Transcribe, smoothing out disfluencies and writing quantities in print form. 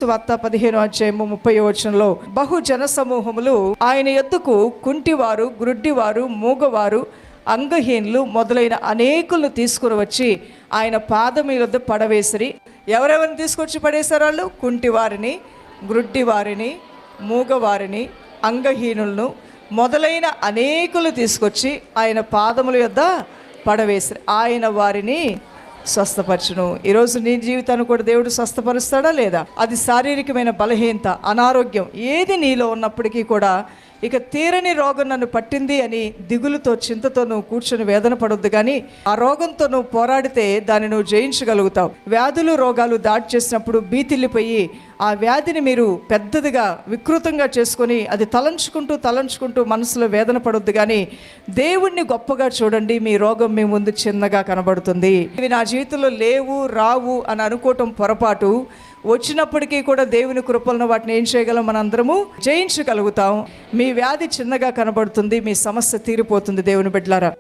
వార్త 15:30 బహు జన సమూహములు ఆయన యొద్దకు కుంటివారు, గ్రుడ్డివారు, మూగవారు, అంగహీనులు మొదలైన అనేకులను తీసుకుని వచ్చి ఆయన పాదము యొద్ద పడవేసిరి. ఎవరెవరిని తీసుకొచ్చి పడేశారు? వాళ్ళు కుంటివారిని, గ్రుడ్డివారిని, మూగవారిని, అంగహీనులను మొదలైన అనేకులు తీసుకొచ్చి ఆయన పాదముల యొద్ద పడవేసిరి. ఆయన వారిని స్వస్థపరచును. ఈరోజు నీ జీవితాన్ని కూడా దేవుడు స్వస్థపరుస్తాడా లేదా? అది శారీరకమైన బలహీనత, అనారోగ్యం ఏది నీలో ఉన్నప్పటికీ కూడా ఇక తీరని రోగం నన్ను పట్టింది అని దిగులుతో, చింతతో నువ్వు కూర్చొని వేదన పడొద్దు. కానీ ఆ రోగంతో నువ్వు పోరాడితే దాన్ని నువ్వు జయించగలుగుతావు. వ్యాధులు, రోగాలు దాడి చేసినప్పుడు భీతిల్లిపోయి ఆ వ్యాధిని మీరు పెద్దదిగా వికృతంగా చేసుకొని అది తలంచుకుంటూ మనసులో వేదన పడొద్దు. కానీ దేవుణ్ణి గొప్పగా చూడండి. మీ రోగం మీ ముందు చిన్నగా కనబడుతుంది. ఇవి నా జీవితంలో లేవు, రావు అని అనుకోవటం పొరపాటు. వచ్చినప్పటికీ కూడా దేవుని కృపలను వాటిని ఏం చేయగలం? మనందరము జయించగలుగుతాం. మీ వ్యాధి చిన్నగా కనబడుతుంది, మీ సమస్య తీరిపోతుంది. దేవుని బిడ్డలారా,